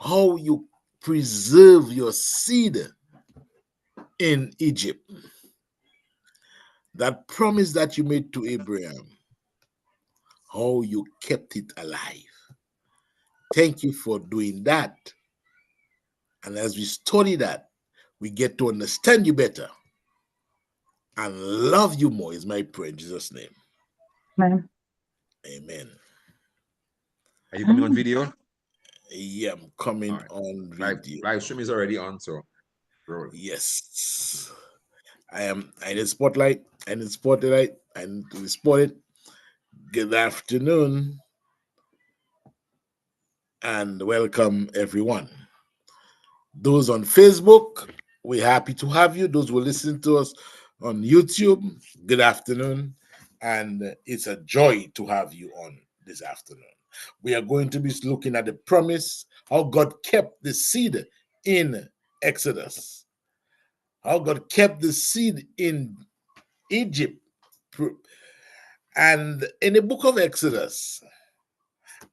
how you preserve your seed in Egypt. That promise that you made to Abraham, how you kept it alive. Thank you for doing that. And as we study that, we get to understand you better and love you more, is my prayer in Jesus' name. Amen. Amen. Are you coming on video? Yeah, I'm All coming right. on Live video. live stream is already on, so roll. Yes. I need spotlight. I need spotlight. I need to be spotted. Good afternoon and welcome everyone. Those on Facebook, we're happy to have you. Those who listen to us on YouTube, good afternoon. And it's a joy to have you on this afternoon. We are going to be looking at the promise, how God kept the seed in Exodus, how God kept the seed in Egypt. And in the book of Exodus,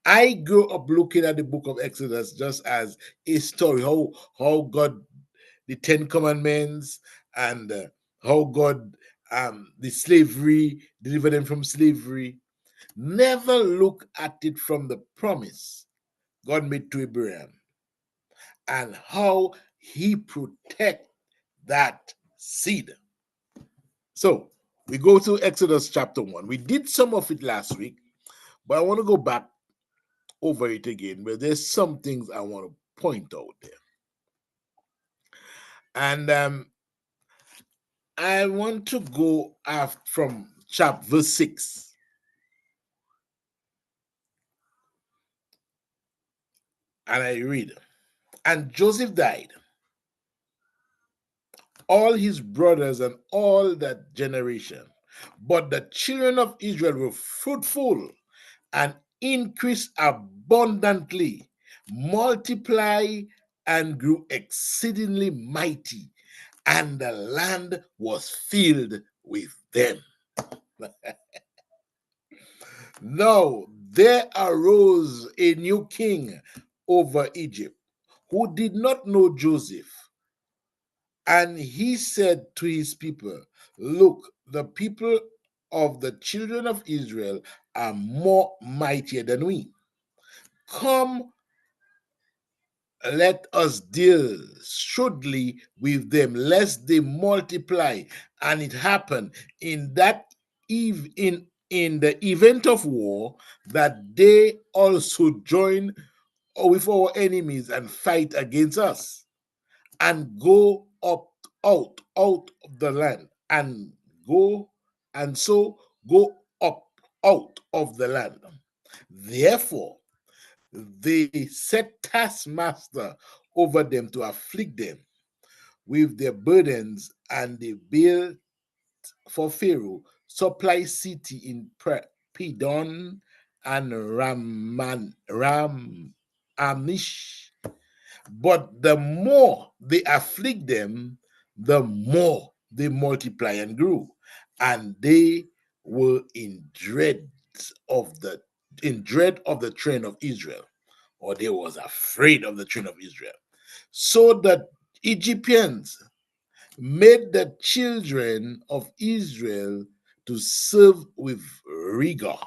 I grew up looking at the book of Exodus just as a story, how God, the Ten Commandments, and how God, the slavery, delivered them from slavery. Never look at it from the promise God made to Abraham and how he protect that seed. So we go to Exodus chapter 1. We did some of it last week, but I want to go back over it again, but there's some things I want to point out there. And I want to go from chapter verse 6. And I read, and Joseph died, all his brothers and all that generation. But the children of Israel were fruitful and increased abundantly, multiply and grew exceedingly mighty, and the land was filled with them. Now there arose a new king over Egypt who did not know Joseph. And he said to his people, look, the people of the children of Israel are more mightier than we. Come, let us deal shrewdly with them, lest they multiply. And it happened in that in the event of war that they also join with our enemies and fight against us and go up out of the land and go and so go up out of the land. Therefore they set taskmaster over them to afflict them with their burdens, and they built for Pharaoh supply city in Pidon and Amish. But the more they afflict them, the more they multiply and grew, and they were in dread of the train of Israel, or they was afraid of the train of Israel. So the Egyptians made the children of Israel to serve with rigor,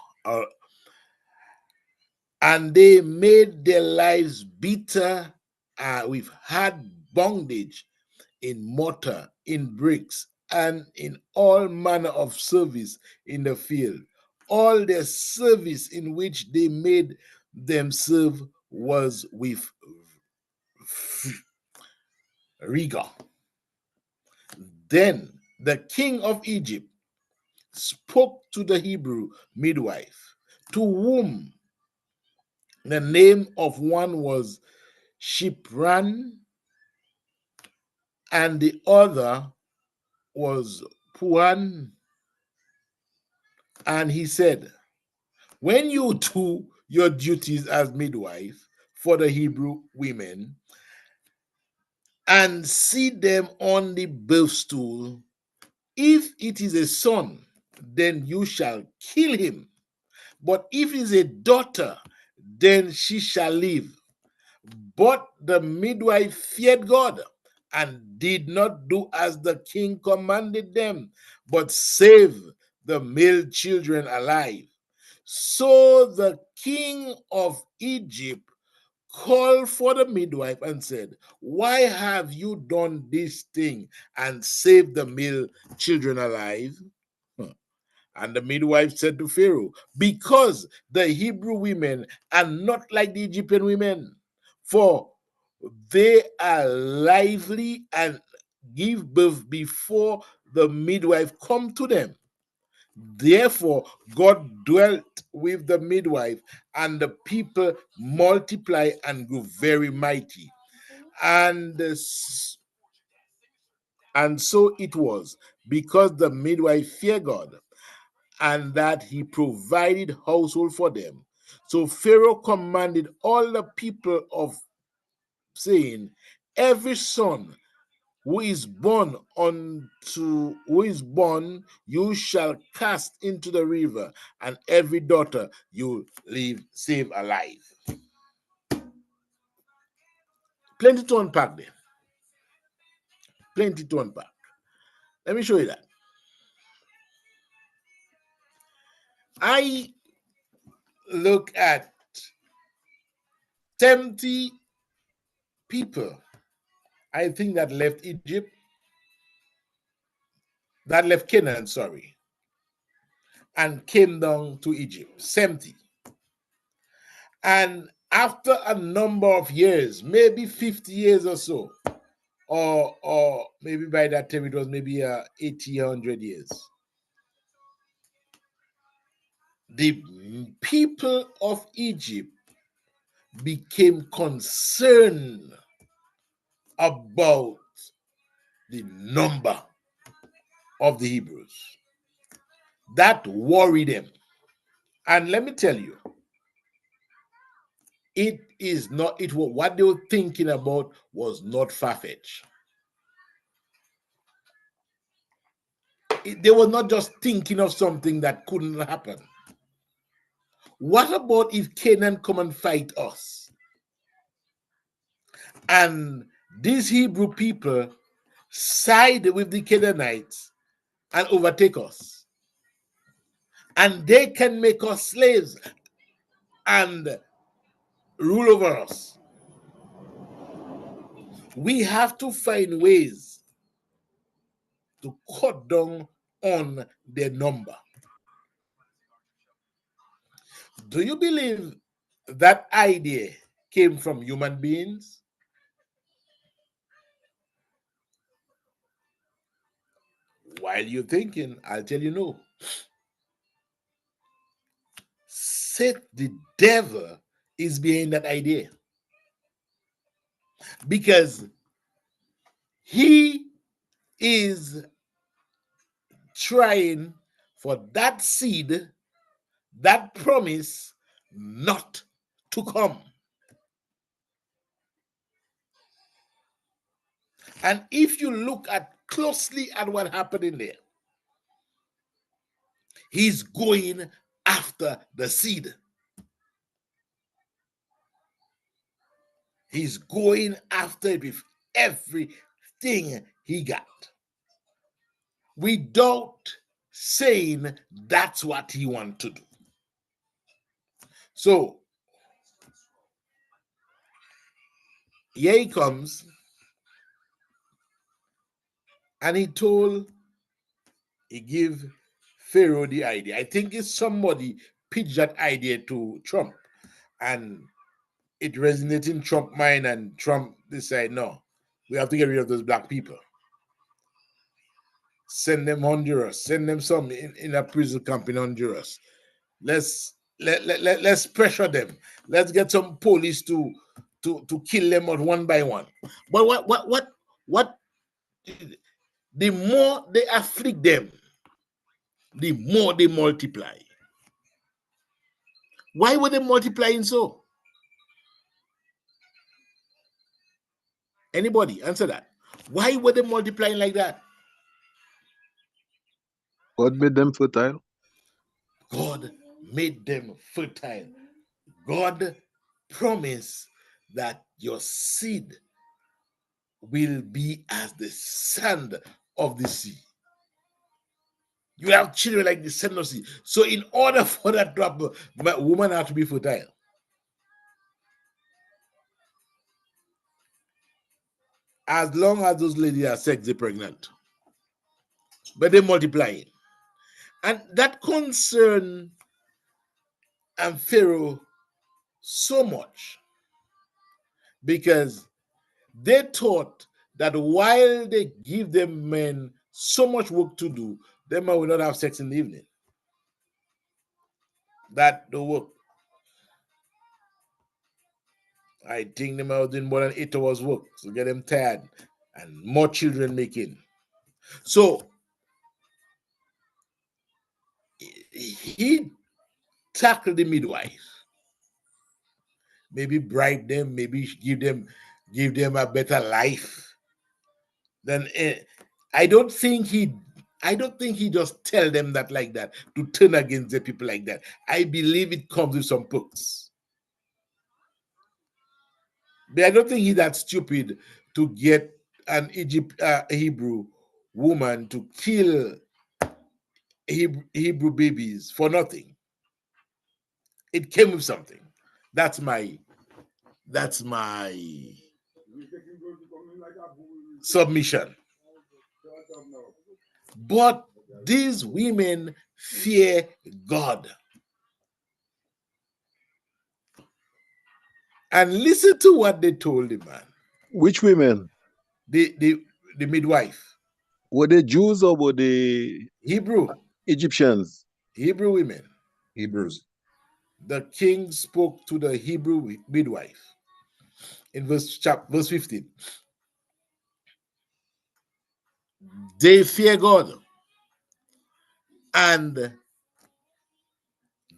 and they made their lives bitter with hard bondage in mortar, in bricks, and in all manner of service in the field. All their service in which they made them serve was with rigor. Then the king of Egypt spoke to the Hebrew midwife, to whom the name of one was Shipran and the other was Puan. And he said, when you do your duties as midwife for the Hebrew women and see them on the birth stool, if it is a son, then you shall kill him. But if it is a daughter, then she shall live. But the midwife feared God and did not do as the king commanded them, but saved the male children alive. So the king of Egypt called for the midwife and said, "Why have you done this thing and saved the male children alive?" And the midwife said to Pharaoh, "Because the Hebrew women are not like the Egyptian women, for they are lively and give birth before the midwife come to them." Therefore, God dwelt with the midwife, and the people multiplied and grew very mighty. And, and so it was, because the midwife feared God, and that he provided household for them. So Pharaoh commanded all the people of saying, "Every son who is born you shall cast into the river, and every daughter you leave save alive." Plenty to unpack there. Plenty to unpack. Let me show you that. I look at 70 people, I think, that left Egypt, that left Canaan, sorry, and came down to Egypt. 70. And after a number of years, maybe 50 years or so, or maybe by that time it was maybe 80, 100 years, the people of Egypt became concerned about the number of the Hebrews. That worried them. And let me tell you, it is not, it was what they were thinking about was not far-fetched. They were not just thinking of something that couldn't happen. What about if Canaan come and fight us? And these Hebrew people side with the Canaanites and overtake us. And they can make us slaves and rule over us. We have to find ways to cut down on their number. Do you believe that idea came from human beings? While you're thinking, I'll tell you no. The devil is behind that idea, because he is trying for that seed, that promise, not to come. And if you look at closely at what happened in there, he's going after the seed. He's going after it with everything he got, without saying that's what he wants to do. So here he comes, and he gave Pharaoh the idea. I think it's somebody pitched that idea to Trump, and it resonated in Trump's mind, and Trump decided, no, we have to get rid of those black people. Send them Honduras, send them some in a prison camp in Honduras. Let's pressure them. Let's get some police to kill them out one by one. But what the more they afflict them, the more they multiply. Why were they multiplying so? Anybody answer that? Why were they multiplying like that? God made them fertile. God made them fertile. God promised that your seed will be as the sand of the sea. You have children like the sand of the sea. So in order for that to happen, woman have to be fertile. As long as those ladies are sexually pregnant. But they multiply. And that concerned Pharaoh so much because they thought that while they give them men so much work to do, they men will not have sex in the evening. That the work. I think them are doing more than 8 hours work to get them tired and more children making. So he tackled the midwife. Maybe bribe them, maybe give them a better life. Then I don't think he just tell them that like that to turn against the people like that. I believe it comes with some perks. But I don't think he's that stupid to get an Hebrew woman to kill Hebrew babies for nothing. It came with something. That's my submission. But these women fear God. And listen to what they told the man. Which women? The midwife. Were they Jews or were they Hebrew. Egyptians? Hebrew women. Hebrews. The king spoke to the Hebrew midwife in verse 15. They fear God. And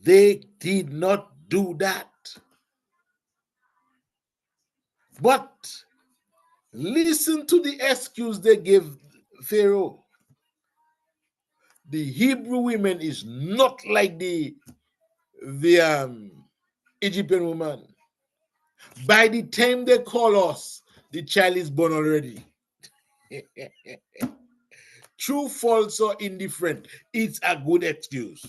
they did not do that. But listen to the excuse they gave Pharaoh. The Hebrew women is not like the Egyptian woman. By the time they call us, the child is born already. True, false, or indifferent, it's a good excuse.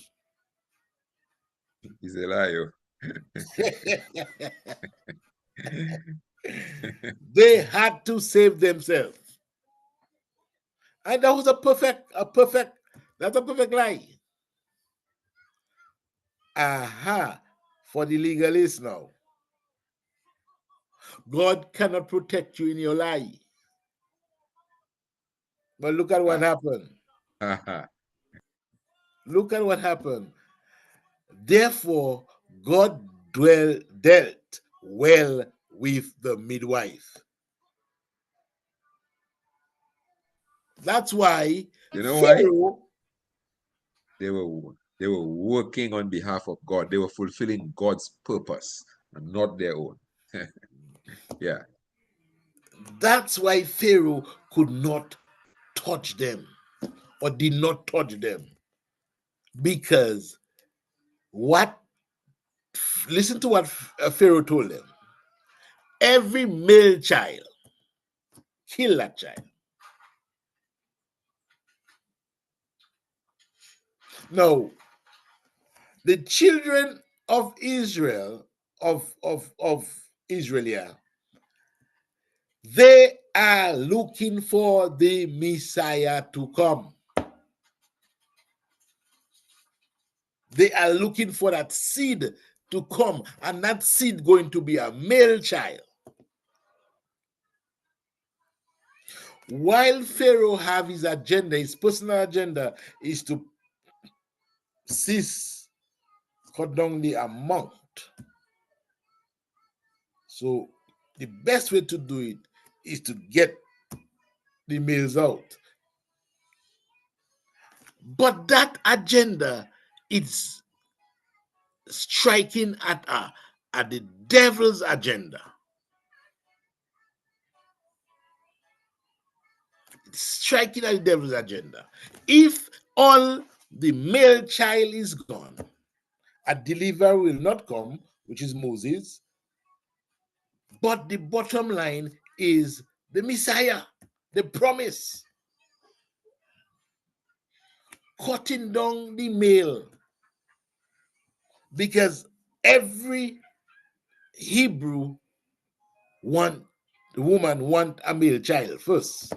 He's a liar. They had to save themselves. And that was that's a perfect lie. Aha, for the legalists now. God cannot protect you in your lie. But look at what happened. Look at what happened. Therefore, God dealt well with the midwife. That's why You know Pharaoh, why? They were working on behalf of God. They were fulfilling God's purpose and not their own. Yeah. that's why Pharaoh could not touch them or did not touch them. Because listen to what Pharaoh told them. Every male child, kill that child. Now, the children of Israel, of Israel, they are looking for the Messiah to come. They are looking for that seed to come, and that seed going to be a male child. While Pharaoh have his agenda, his personal agenda is to cut down the amount. So the best way to do it is to get the males out. But that agenda is striking at the devil's agenda. It's striking at the devil's agenda. If all the male child is gone, a deliverer will not come, which is Moses. But the bottom line is the Messiah, the promise. Cutting down the male. Because every Hebrew the woman want a male child first.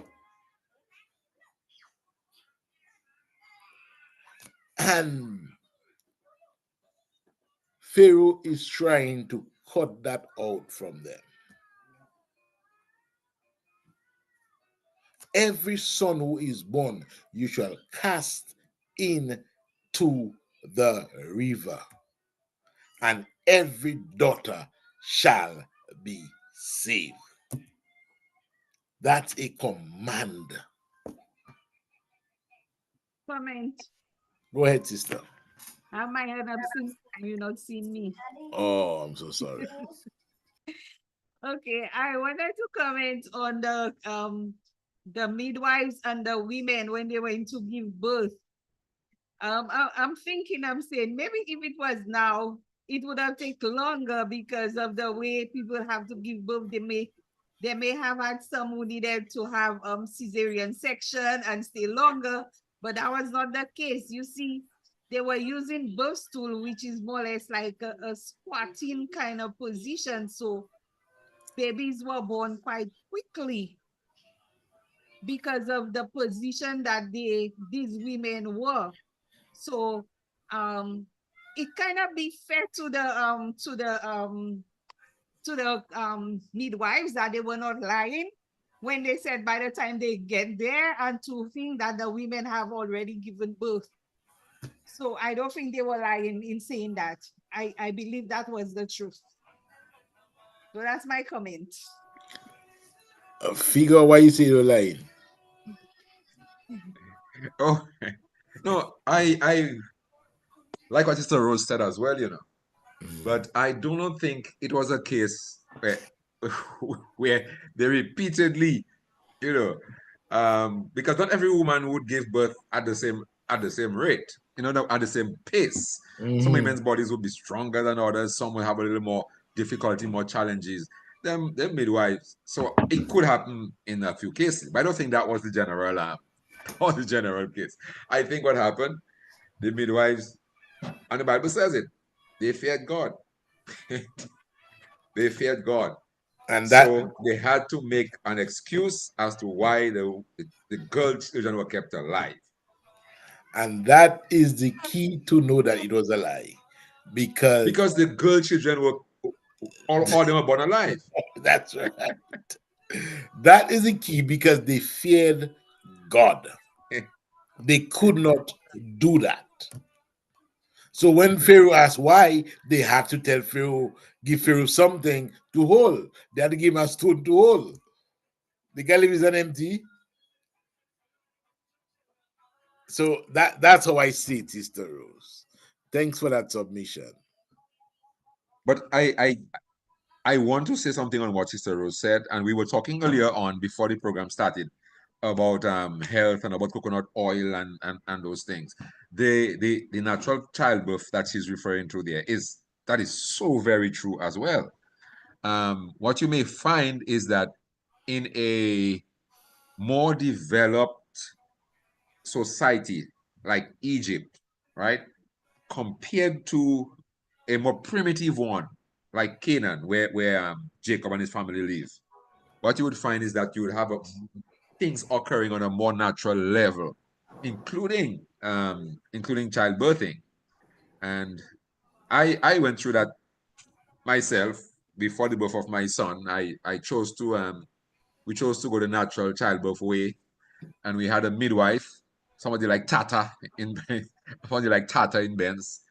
And Pharaoh is trying to cut that out from them. Every son who is born, you shall cast into the river, and every daughter shall be saved. That's a command. Comment. Go ahead, sister. I have my hand up since you not seen me. Oh, I'm so sorry. Okay, I wanted to comment on the midwives and the women when they went to give birth. I'm thinking, I'm saying maybe if it was now, it would have taken longer because of the way people have to give birth. They may have had some who needed to have cesarean section and stay longer, but that was not the case. You see, they were using birth stool, which is more or less like a squatting kind of position. So babies were born quite quickly because of the position that these women were. So it kind of be fair to the midwives that they were not lying when they said by the time they get there, and to think that the women have already given birth. So I don't think they were lying in saying that. I believe that was the truth. So that's my comment. Figure why you say you're lying. Oh, no, I like what Sister Rose said as well, but I do not think it was a case where, where they repeatedly, because not every woman would give birth at the same rate, at the same pace. Some women's bodies would be stronger than others. Some will have a little more difficulty, more challenges. Them midwives. So it could happen in a few cases, but I don't think that was the general case. I think what happened, the midwives, and the Bible says it, they feared God. They feared God. And that So they had to make an excuse as to why the girl children were kept alive. is the key to know that it was a lie. Because Because the girl children were all them were born alive. that's right. That is the key because they feared God. They could not do that. So when Pharaoh asked why, they had to give Pharaoh something to hold. They had to give him a stone to hold. The galley is an empty. So that's how I see it, Sister Rose. Thanks for that submission. But I want to say something on what Sister Rose said, and we were talking earlier on before the program started about health and about coconut oil and those things. The natural childbirth that she's referring to there that is so very true as well. What you may find is that in a more developed society like Egypt, right, compared to a more primitive one like Canaan, where Jacob and his family live, what you would find is that you would have things occurring on a more natural level, including childbirthing. And I went through that myself before the birth of my son. I chose to we chose to go the natural childbirth way, and we had a midwife, somebody like Tata in somebody like Tata in Benz,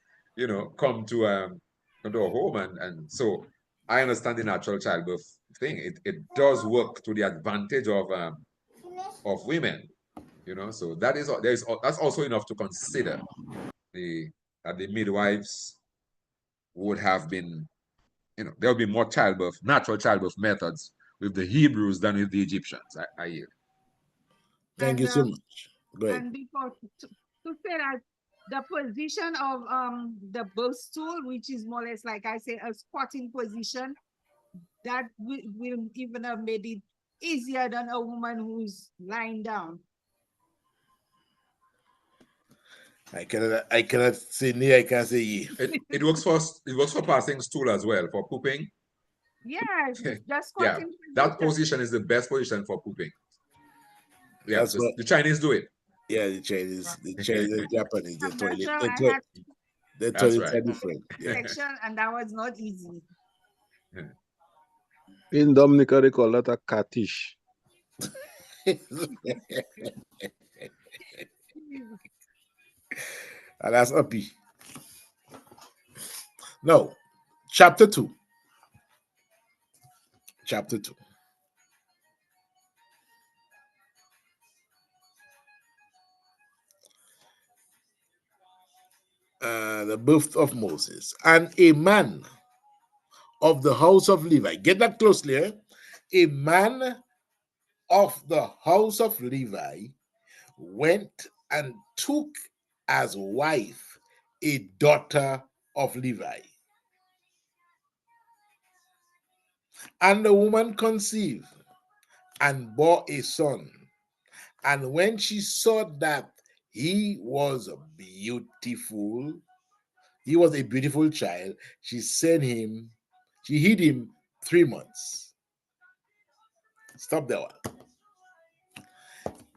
come to our home, and so I understand the natural childbirth thing. It does work to the advantage of women, so that's also enough to consider that the midwives would have been, there would be more natural childbirth methods with the Hebrews than with the Egyptians. I yield. Thank And you so much. Go ahead. and before to say that the position of the birth stool, which is more or less like I say a squatting position, that will even have made it easier than a woman who's lying down. I cannot say nay, I can say ye. It works for passing stool as well, for pooping. Yeah, just Yeah, squatting that position. position is the best position for pooping. Yeah, That's what. the Chinese do it. Yeah, the Chinese, and Japanese, I'm not sure I had their That's toilets right. are different. Yeah. section, and that was not easy. In Dominica, they call that a catish. And that's uppy. No, chapter two. Chapter two. The birth of Moses. And a man of the house of Levi. Get that closely. Eh? A man of the house of Levi went and took as wife a daughter of Levi. And the woman conceived and bore a son. And when she saw that he was beautiful, he was a beautiful child, she hid him 3 months. Stop there.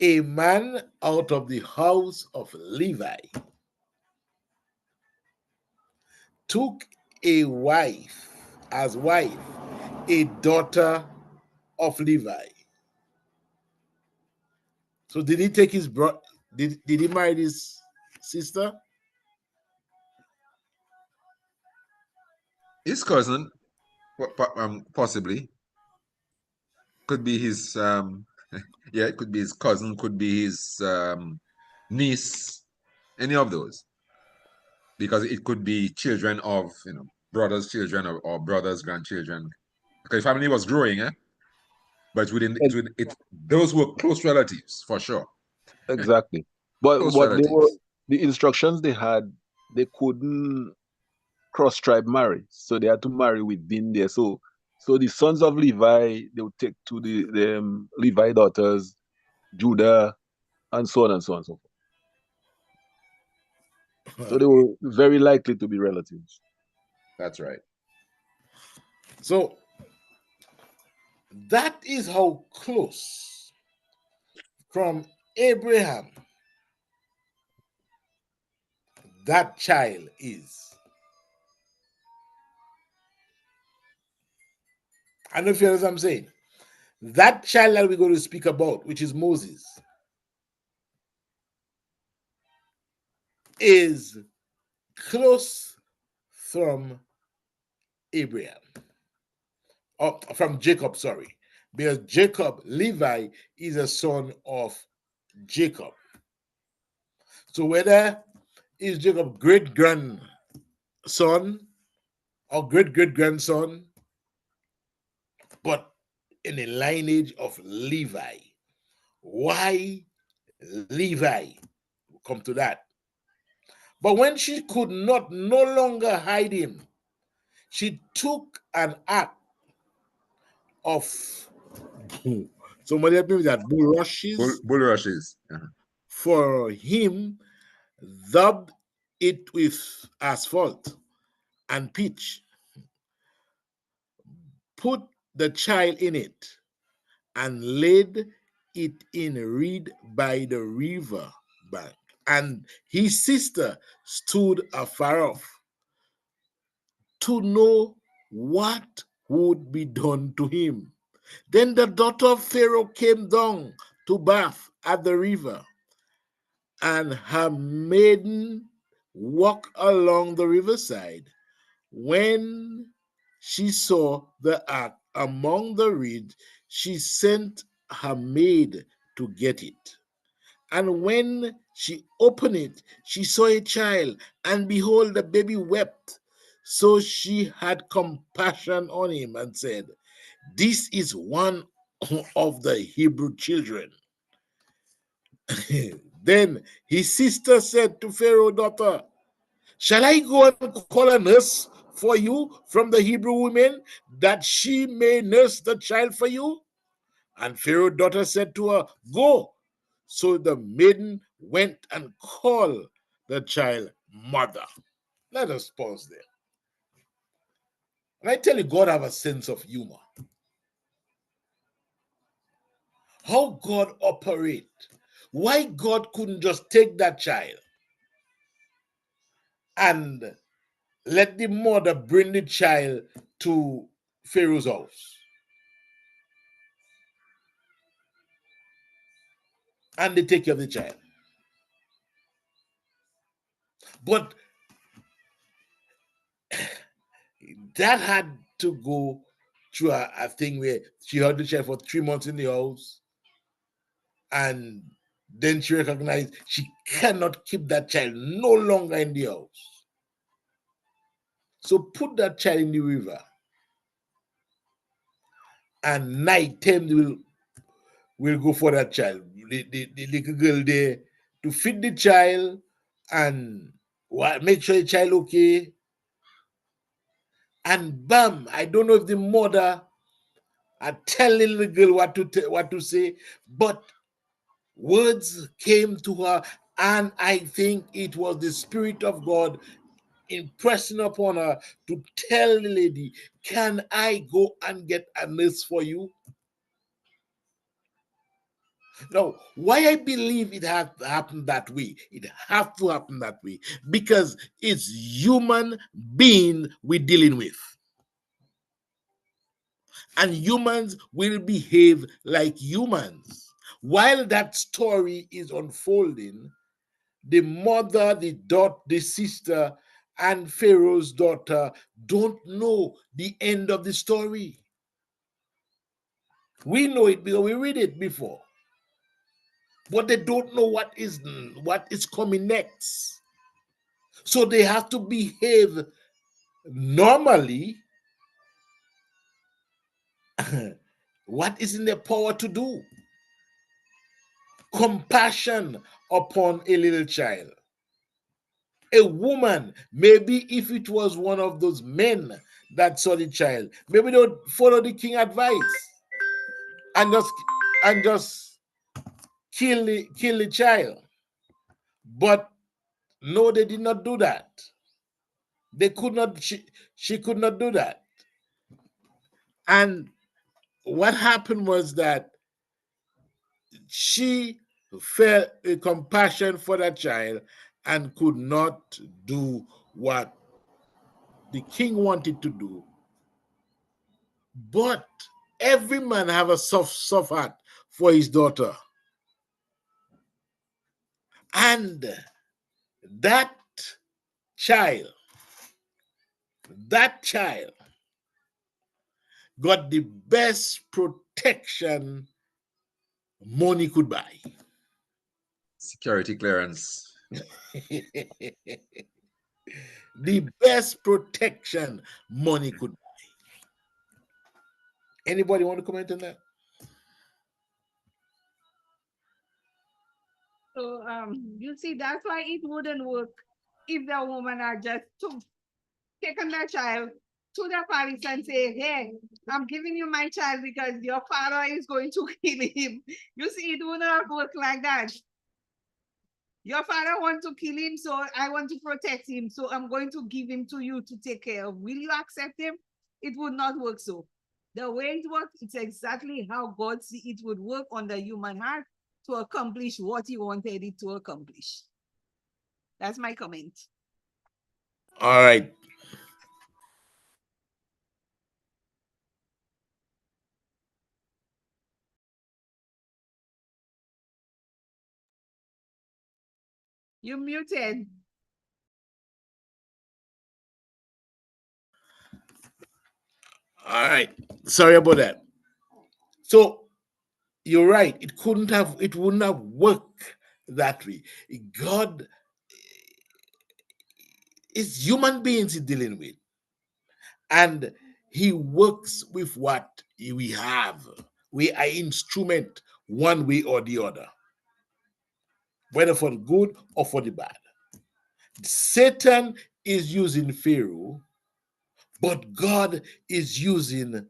A man out of the house of Levi took a wife, as wife, a daughter of Levi. So did he take his bro? Did he marry his sister? His cousin, possibly, could be his yeah, it could be his cousin, could be his niece, any of those, because it could be children of brothers' children, or brothers' grandchildren. Because the family was growing, eh? But those were close relatives for sure. Exactly. But Close what they were, relatives. the instructions they had, they couldn't cross tribe marry, so they had to marry within there. So the sons of Levi, they would take to the Levi daughters, Judah, and so on and so on and so forth. So they were very likely to be relatives. That's right. So that is how close from Abraham that child is. I don't know if you understand what I'm saying. That child that we're going to speak about, which is Moses, is close from Abraham, or from Jacob, sorry, because Jacob, Levi, is a son of Jacob. So whether is Jacob great grandson or great great grandson, but in the lineage of Levi. Why Levi? We'll come to that. But when she could not no longer hide him, she took an act of somebody help me with that bulrushes Bulrushes. for him, daubed it with asphalt and pitch, put the child in it, and laid it in reed by the river bank. And his sister stood afar off to know what would be done to him. Then the daughter of Pharaoh came down to bath at the river, and her maiden walked along the riverside. When she saw the ark among the reeds, she sent her maid to get it. And when she opened it, she saw a child, and behold, the baby wept. So she had compassion on him and said, "This is one of the Hebrew children." Then his sister said to Pharaoh's daughter, "Shall I go and call a nurse for you from the Hebrew women, that she may nurse the child for you? And Pharaoh's daughter said to her, Go. So the maiden went and called the child mother. Let us pause there. And I tell you, God have a sense of humor. How God operate. Why God couldn't just take that child and let the mother bring the child to Pharaoh's house and they take care of the child. But that had to go through a thing where she had the child for 3 months in the house, and then she recognized she cannot keep that child no longer in the house. So put that child in the river, and night time will go for that child. The little girl there to feed the child and make sure the child okay. And bam, I don't know if the mother are telling the girl what to say, but words came to her, and I think it was the Spirit of God impressing upon her to tell the lady, can I go and get a nurse for you? Now, why I believe it has to happen that way, it has to happen that way, because it's human being we're dealing with. And humans will behave like humans. While that story is unfolding, the mother, the daughter, the sister, and Pharaoh's daughter don't know the end of the story. We know it because we read it before, but they don't know what is coming next. So they have to behave normally. What is in their power to do? Compassion upon a little child. A woman, maybe if it was one of those men that saw the child, maybe they would follow the king advice and just kill the child. But no, they did not do that. They could not. She could not do that. And what happened was that she felt a compassion for that child and could not do what the king wanted to do. But every man have a soft heart for his daughter. And that child, that child got the best protection money could buy. Security clearance. The best protection money could buy. Anybody want to comment on that? So you see, that's why it wouldn't work if the woman had just taken that child to the palace and say, hey, I'm giving you my child because your father is going to kill him. You see, it would not work like that. Your father wants to kill him, so I want to protect him. So I'm going to give him to you to take care of. Will you accept him? It would not work so. The way it works, it's exactly how God see it would work on the human heart to accomplish what he wanted it to accomplish. That's my comment. All right. You muted. All right. Sorry about that. So you're right. It wouldn't have worked that way. God is human beings he's dealing with. And he works with what we have. We are instrument one way or the other, whether for the good or for the bad. Satan is using Pharaoh But God is using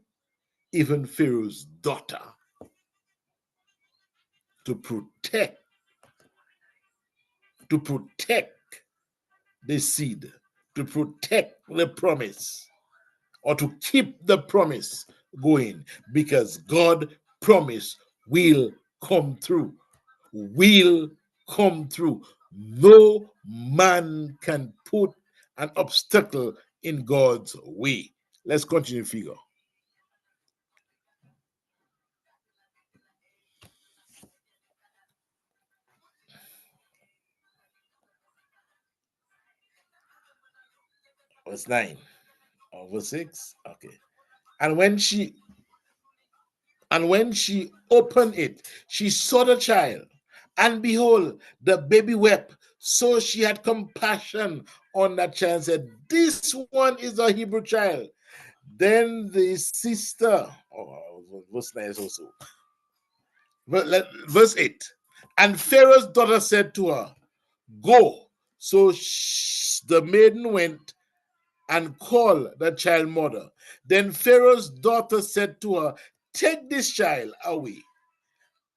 even Pharaoh's daughter to protect the seed, to protect the promise, or to keep the promise going, because God promise will come through. Will come through. No man can put an obstacle in God's way. Let's continue, figure. Verse 9 or verse 6. Okay. And when she opened it, she saw the child, and behold, the baby wept. So she had compassion on that child and said, "This one is a Hebrew child." Then the sister, verse 9 also, verse 8. And Pharaoh's daughter said to her, "Go." So the maiden went and called the child mother. Then Pharaoh's daughter said to her, "Take this child away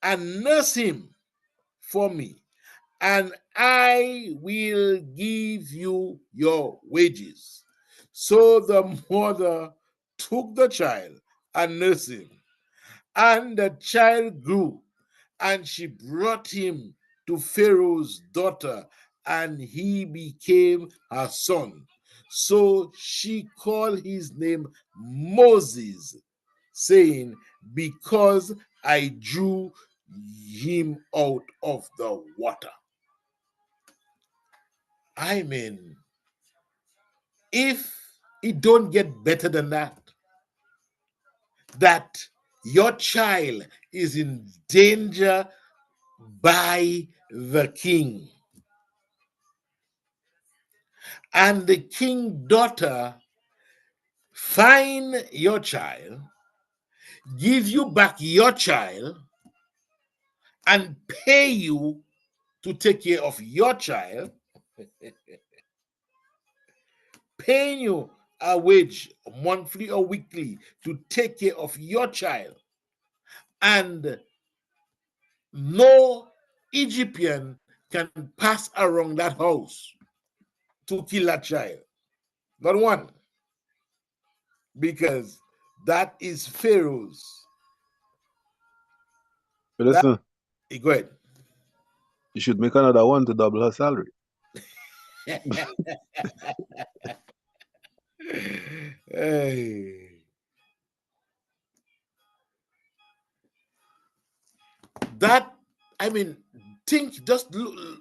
and nurse him for me, and I will give you your wages." So the mother took the child and nursed him, and the child grew, and she brought him to Pharaoh's daughter, and he became her son. So she called his name Moses, saying, "Because I drew him out of the water." I mean, if it don't get better than that, that your child is in danger by the king, and the king daughter find your child, give you back your child, and pay you to take care of your child, paying you a wage monthly or weekly to take care of your child, and no Egyptian can pass around that house to kill that child. Not one. Because that is Pharaoh's. Listen, Go ahead. you should make another one to double her salary. Hey. That, I mean, think, just look,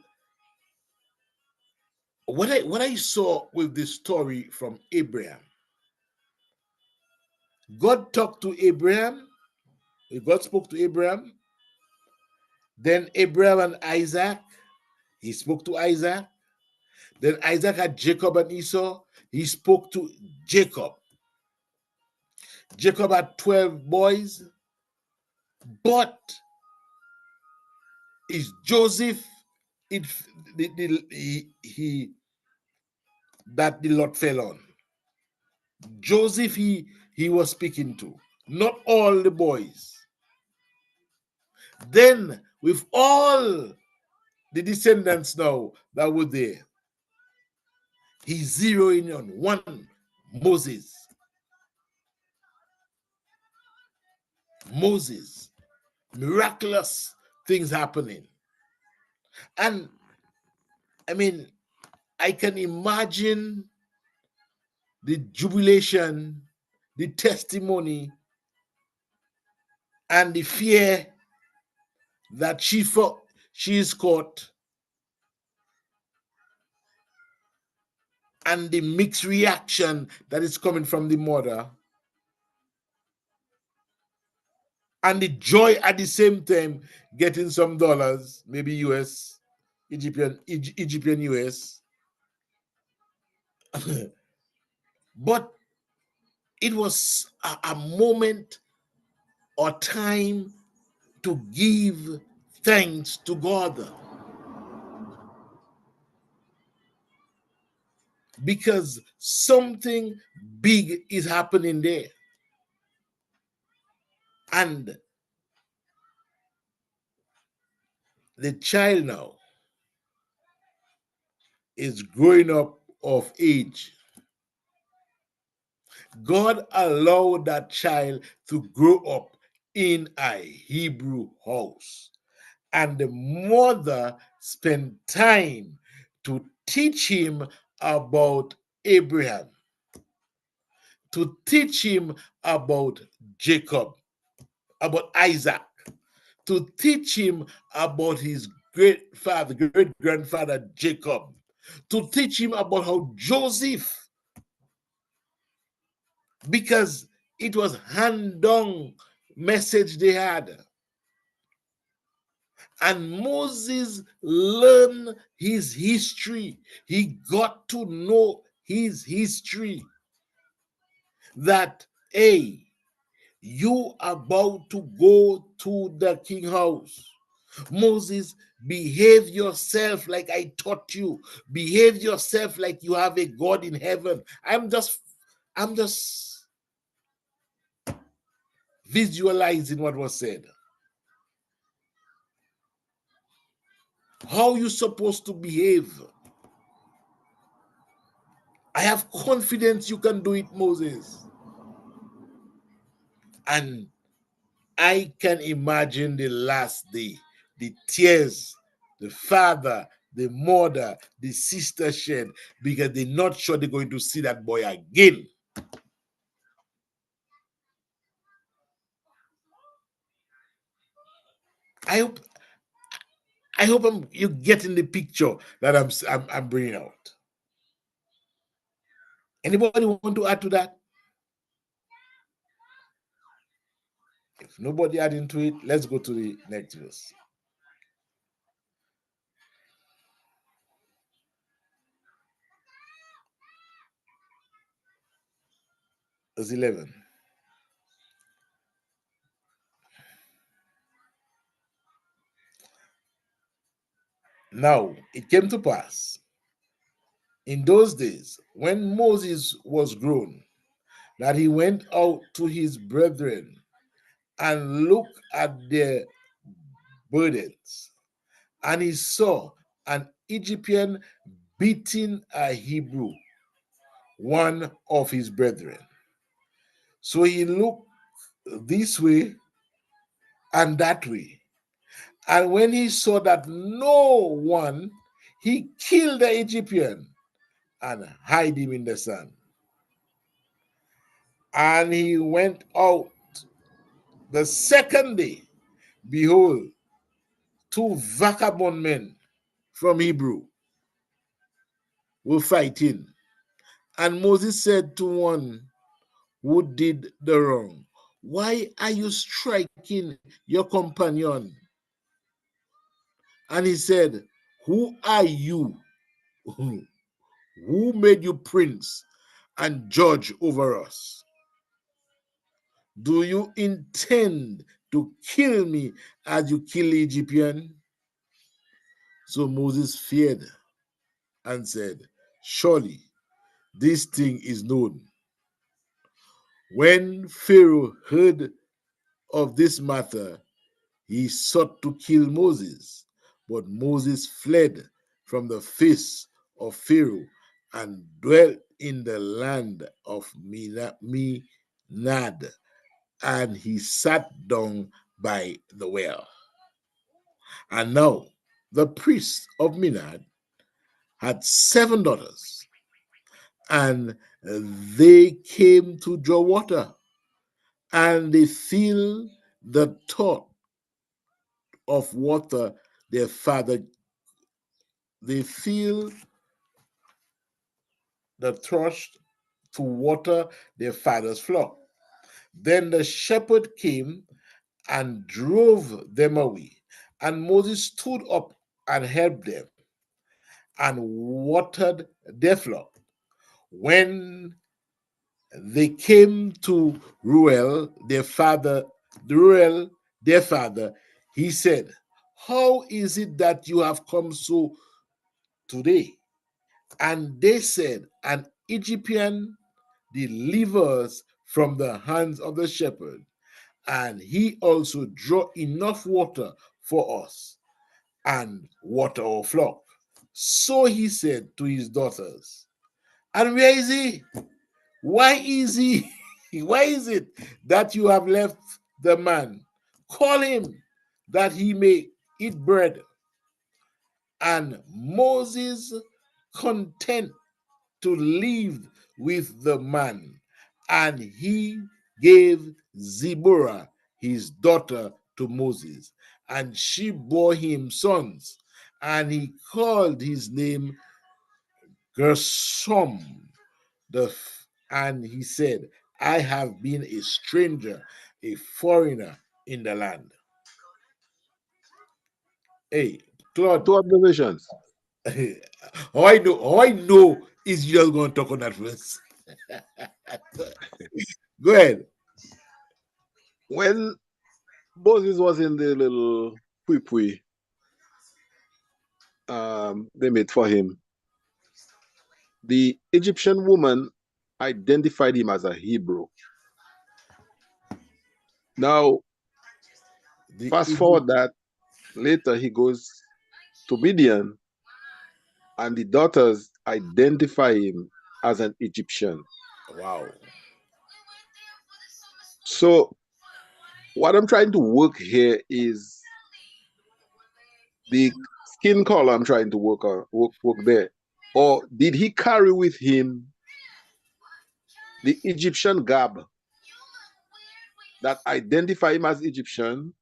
what I saw with this story from Abraham. God talked to Abraham. God spoke to Abraham. Then Abraham and Isaac, he spoke to Isaac. Then Isaac had Jacob and Esau. He spoke to Jacob. Jacob had 12 boys, but is Joseph that the Lord fell on. Joseph he was speaking to, not all the boys. Then with all the descendants now that were there, he's zeroing on one, Moses. Moses, miraculous things happening. And I mean, I can imagine the jubilation, the testimony, and the fear that she is caught, and the mixed reaction that is coming from the mother, and the joy at the same time, getting some dollars, maybe US, Egyptian US. But it was a moment or time to give thanks to God. because something big is happening there. And the child now is growing up of age. God allowed that child to grow up in a Hebrew house. And the mother spent time to teach him about Abraham, to teach him about Jacob, about Isaac, to teach him about his great grandfather Jacob, to teach him about how Joseph, because it was hand down message they had. And Moses learned his history. He got to know his history. That, hey, you about to go to the king house. Moses, behave yourself like I taught you. Behave yourself like you have a God in heaven. I'm just visualizing what was said. How you supposed to behave? I have confidence you can do it, Moses. And I can imagine the last day, the tears the father, the mother, the sister shed because they're not sure they're going to see that boy again. I hope you're getting the picture that I'm bringing out. Anybody want to add to that? If nobody adding to it, let's go to the next verse. Verse 11. Now it came to pass in those days when Moses was grown that he went out to his brethren and looked at their burdens, and he saw an Egyptian beating a Hebrew, one of his brethren. So he looked this way and that way. And when he saw that no one, he killed the Egyptian and hid him in the sand. And he went out the second day. Behold, two vagabond men from Hebrew were fighting. And Moses said to one who did the wrong, why are you striking your companion? And he said, who are you? Who made you prince and judge over us? Do you intend to kill me as you kill the Egyptian? So Moses feared and said, surely this thing is known. When Pharaoh heard of this matter, he sought to kill Moses, but Moses fled from the face of Pharaoh and dwelt in the land of Minad, and he sat down by the well. And now the priest of Minad had 7 daughters, and they came to draw water, and they filled the thought of water their father, they filled the thirst to water their father's flock. Then the shepherd came and drove them away. And Moses stood up and helped them and watered their flock. When they came to Reuel, their father, he said, how is it that you have come so today? And they said, an Egyptian delivers from the hands of the shepherd, and he also draw enough water for us and water our flock. So he said to his daughters, and where is he? Why is he? Why is it that you have left the man? Call him that he may eat bread. And Moses content to live with the man, and he gave Zipporah his daughter to Moses, and she bore him sons, and he called his name Gershom. And he said, I have been a stranger, a foreigner in the land. Hey, Claude, Two observations. how I know is just going to talk on that first. Go ahead. When Moses was in the little pui they made for him, the Egyptian woman identified him as a Hebrew. Now, The fast forward that later he goes to Midian, and the daughters identify him as an Egyptian. Wow. So, what I'm trying to work here is the skin color I'm trying to work there. Or did he carry with him the Egyptian garb that identify him as Egyptian,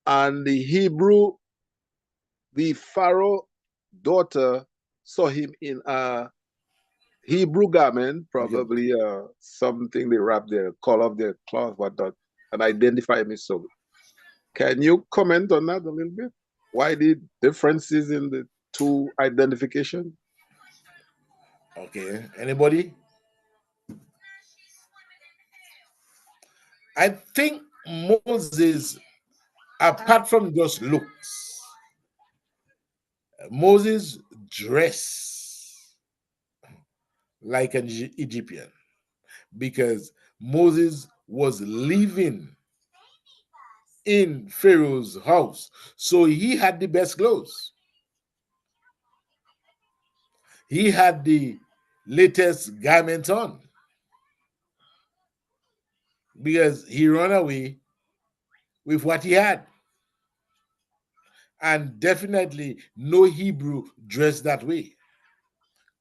and the Hebrew, the Pharaoh daughter saw him in a Hebrew garment, Yep. probably something they wrap their collar of their cloth, whatnot, and identify him as so. Can you comment on that a little bit? Why the differences in the two identification? Okay. Anybody? I think Moses, apart from just looks, Moses dressed like an Egyptian because Moses was living in Pharaoh's house. So he had the best clothes. He had the latest garment on because he ran away with what he had. And definitely no Hebrew dressed that way,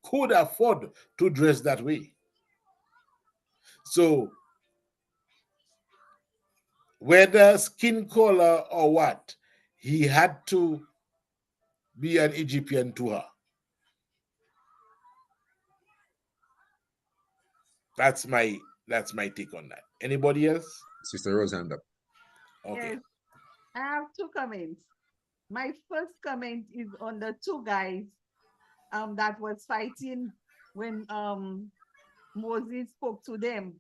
could afford to dress that way. So whether skin color or what, he had to be an Egyptian to her. That's my that's my take on that. Anybody else? Sister Rose, hand up. Okay. Yes, I have two comments. My first comment is on the two guys that was fighting when Moses spoke to them.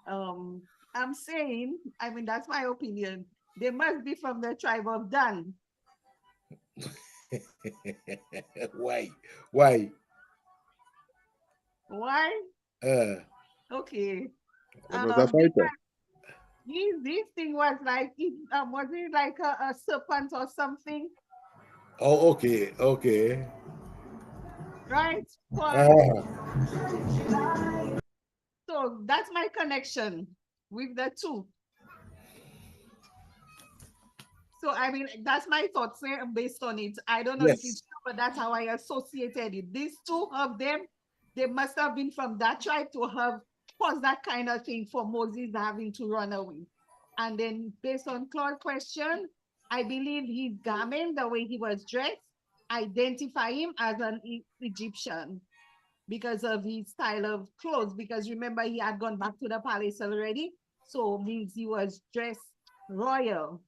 Um I'm saying, I mean that's my opinion. They must be from the tribe of Dan. Why? Why? Why? Uh, Okay. One was a fighter. Because this thing was like was it like a serpent or something, oh, okay, okay. right? Uh, So that's my connection with the two. So I mean, that's my thoughts based on it. I don't know if it's yes. true, but that's how I associated it. These two of them, they must have been from that tribe to have caused that kind of thing for Moses having to run away. And then based on Claude's question, I believe his garment, the way he was dressed, identify him as an Egyptian because of his style of clothes. Because remember, he had gone back to the palace already. So means he was dressed royal.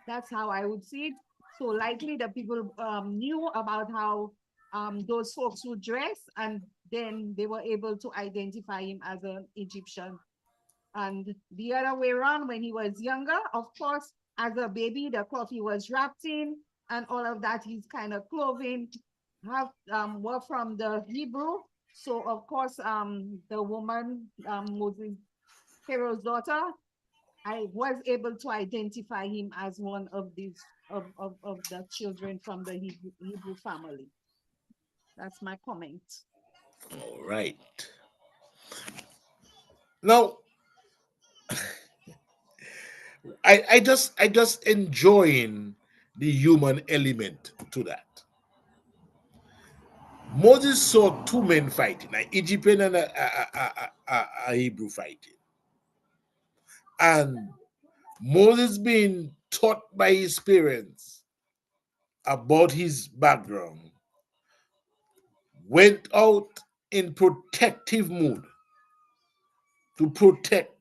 That's how I would see it. So likely the people knew about how those folks would dress, and then they were able to identify him as an Egyptian. And the other way around, when he was younger, of course, as a baby, the cloth he was wrapped in and all of that, his kind of clothing, were from the Hebrew. So of course, the woman, Moses, Pharaoh's daughter, I was able to identify him as one of these of the children from the Hebrew family. That's my comment. All right. Now, I just enjoying the human element to that. Moses saw two men fighting, an Egyptian and a Hebrew fighting. And Moses being taught by his parents about his background went out in protective mood to protect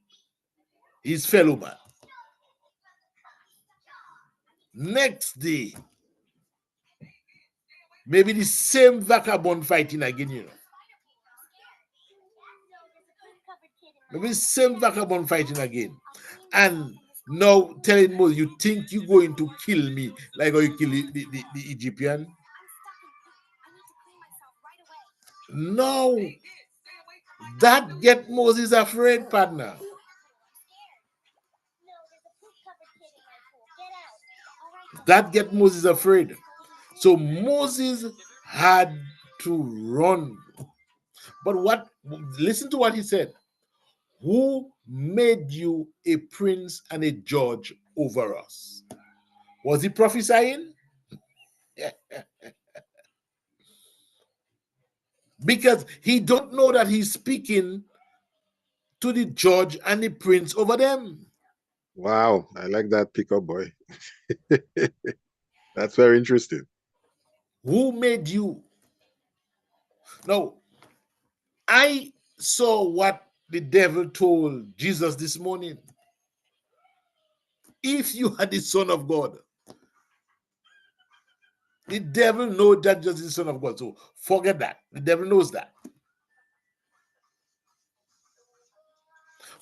his fellow man. Next day, maybe the same vagabond fighting again, Maybe the same vagabond fighting again. And now telling Moses, you think you're going to kill me like how you kill the Egyptian? No, that get Moses afraid, partner. That get Moses afraid. So Moses had to run. But listen to what he said. Who made you a prince and a judge over us? Was he prophesying? Because he don't know that he's speaking to the judge and the prince over them. Wow, I like that pickup, boy. That's very interesting. Who made you? Now, I saw what the devil told Jesus this morning. If you are the Son of God, the devil knows that Jesus is the Son of God. So forget that. The devil knows that.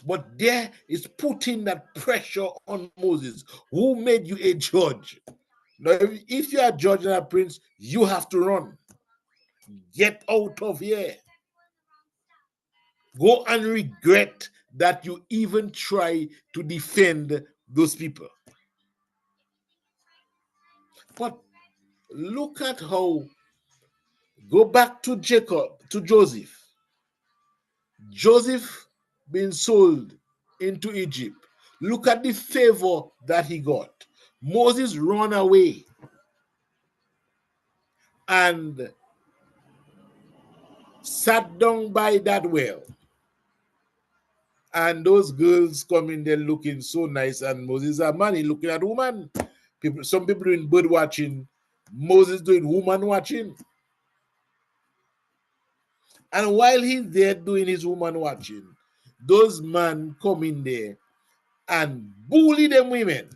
But there is putting that pressure on Moses. Who made you a judge? Now, if you are a judge and a prince, you have to run. Get out of here. Go and regret that you even try to defend those people. But look at how, go back to Joseph. Joseph being sold into Egypt. Look at the favor that he got. Moses ran away and sat down by that well. And those girls come in there looking so nice, and Moses a man, he looking at woman. Some people doing bird watching, Moses doing woman watching. And while he's there doing his woman watching, those men come in there and bully them women.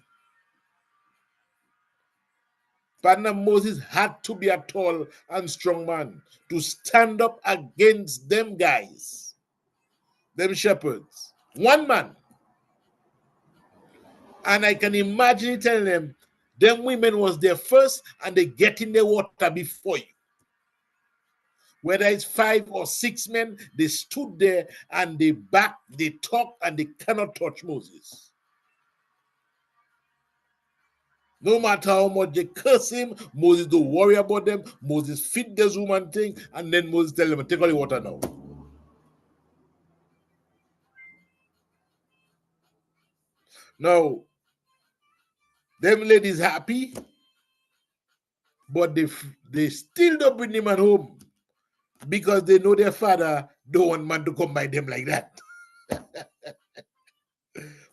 Partner, Moses had to be a tall and strong man to stand up against them guys, them shepherds. One man. And I can imagine telling them women was there first and they get in the water before you. Whether it's 5 or 6 men, they stood there and they talk and they cannot touch Moses. No matter how much they curse him, Moses don't worry about them. Moses feed this woman thing, and then Moses tell them, take all the water now. Now, them ladies happy, but they still don't bring him at home because they know their father don't want man to come by them like that.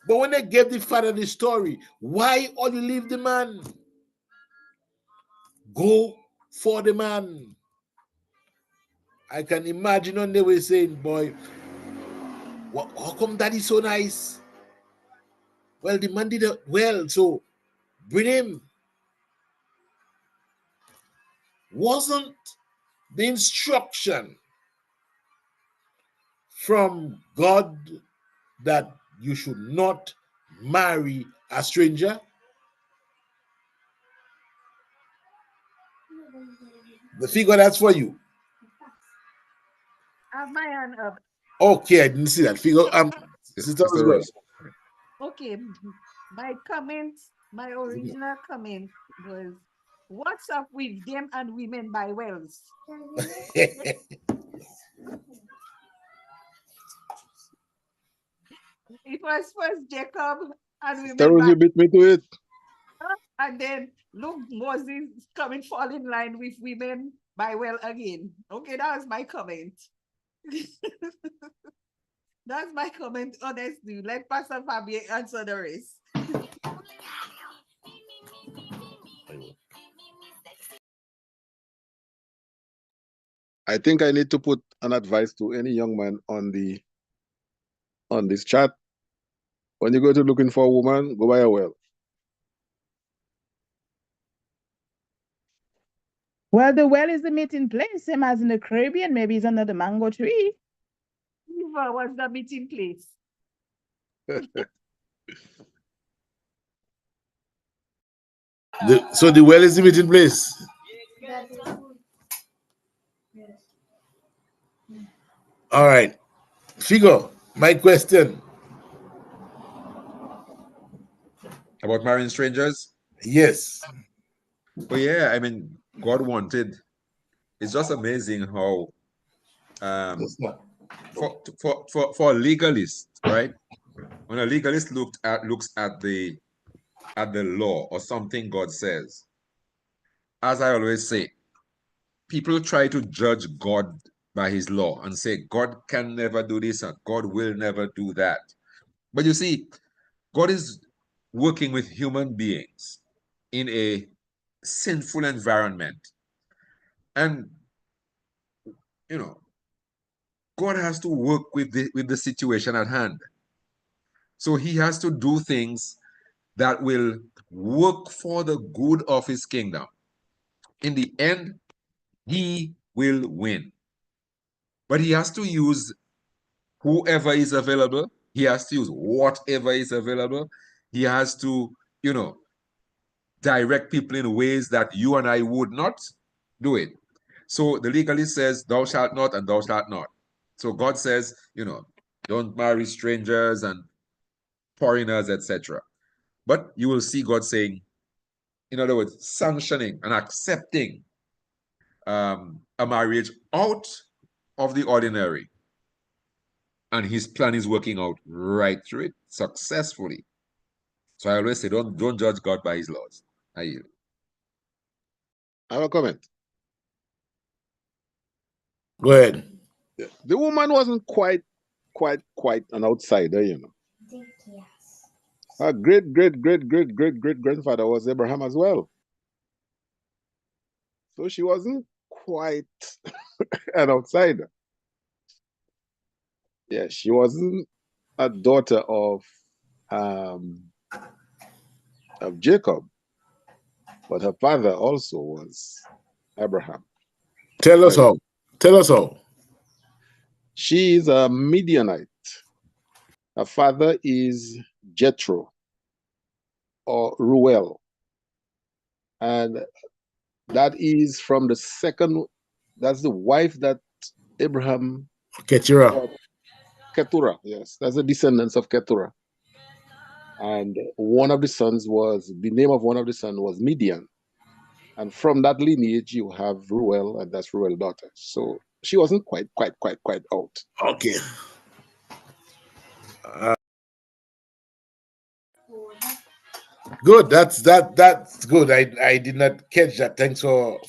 But when they gave the father the story, why all you leave the man? Go for the man. I can imagine on they were saying, boy, how come daddy's so nice? Well, the man did it well, so bring him. Wasn't the instruction from God that you should not marry a stranger? The figure that's for you. I have my hand up. Okay, I didn't see that figure. Sister Sister Rosebud. Rose. Okay, my comment, my original comment was, what's up with them and women by wells? It was first Jacob and Sister women Rose, by, you beat me to it. and then look, Moses coming fall in line with women by well again. Okay, that was my comment. That's my comment, honestly. Let Pastor Fabien answer the rest. I think I need to put an advice to any young man on this chat. When you go to looking for a woman, go by a well. Well, the well is the meeting place, same as in the Caribbean. Maybe it's under the mango tree. River was the meeting place. So the well is the meeting place. All right. Figure, my question. About marrying strangers? Yes. Oh yeah, I mean, God wanted. It's just amazing how That's not. for a legalist, right? When a legalist looks at the law or something God says, as I always say, people try to judge God by his law and say God can never do this and God will never do that. But you see, God is working with human beings in a sinful environment. And you know, God has to work with the situation at hand. So he has to do things that will work for the good of his kingdom. In the end, he will win. But he has to use whoever is available. He has to use whatever is available. He has to, direct people in ways that you and I would not do it. So the legalist says, thou shalt not and thou shalt not. So God says, don't marry strangers and foreigners, etc. But you will see God saying, in other words, sanctioning and accepting a marriage out of the ordinary. And his plan is working out right through it successfully. So I always say, don't judge God by his laws. I yield. I have a comment. Go ahead. The woman wasn't quite an outsider, you know. Her great grandfather was Abraham as well. So she wasn't quite an outsider. Yeah, she wasn't a daughter of Jacob, but her father also was Abraham. Tell us how. Tell us how. She is a Midianite. Her father is Jethro or Ruel. And that is from the second, that's the wife that Abraham Keturah. Keturah, yes. That's the descendants of Keturah. And the name of one of the sons was Midian. And from that lineage, you have Ruel, and that's Ruel's daughter. So she wasn't quite out. Okay. Good. That's good. I did not catch that. Thanks for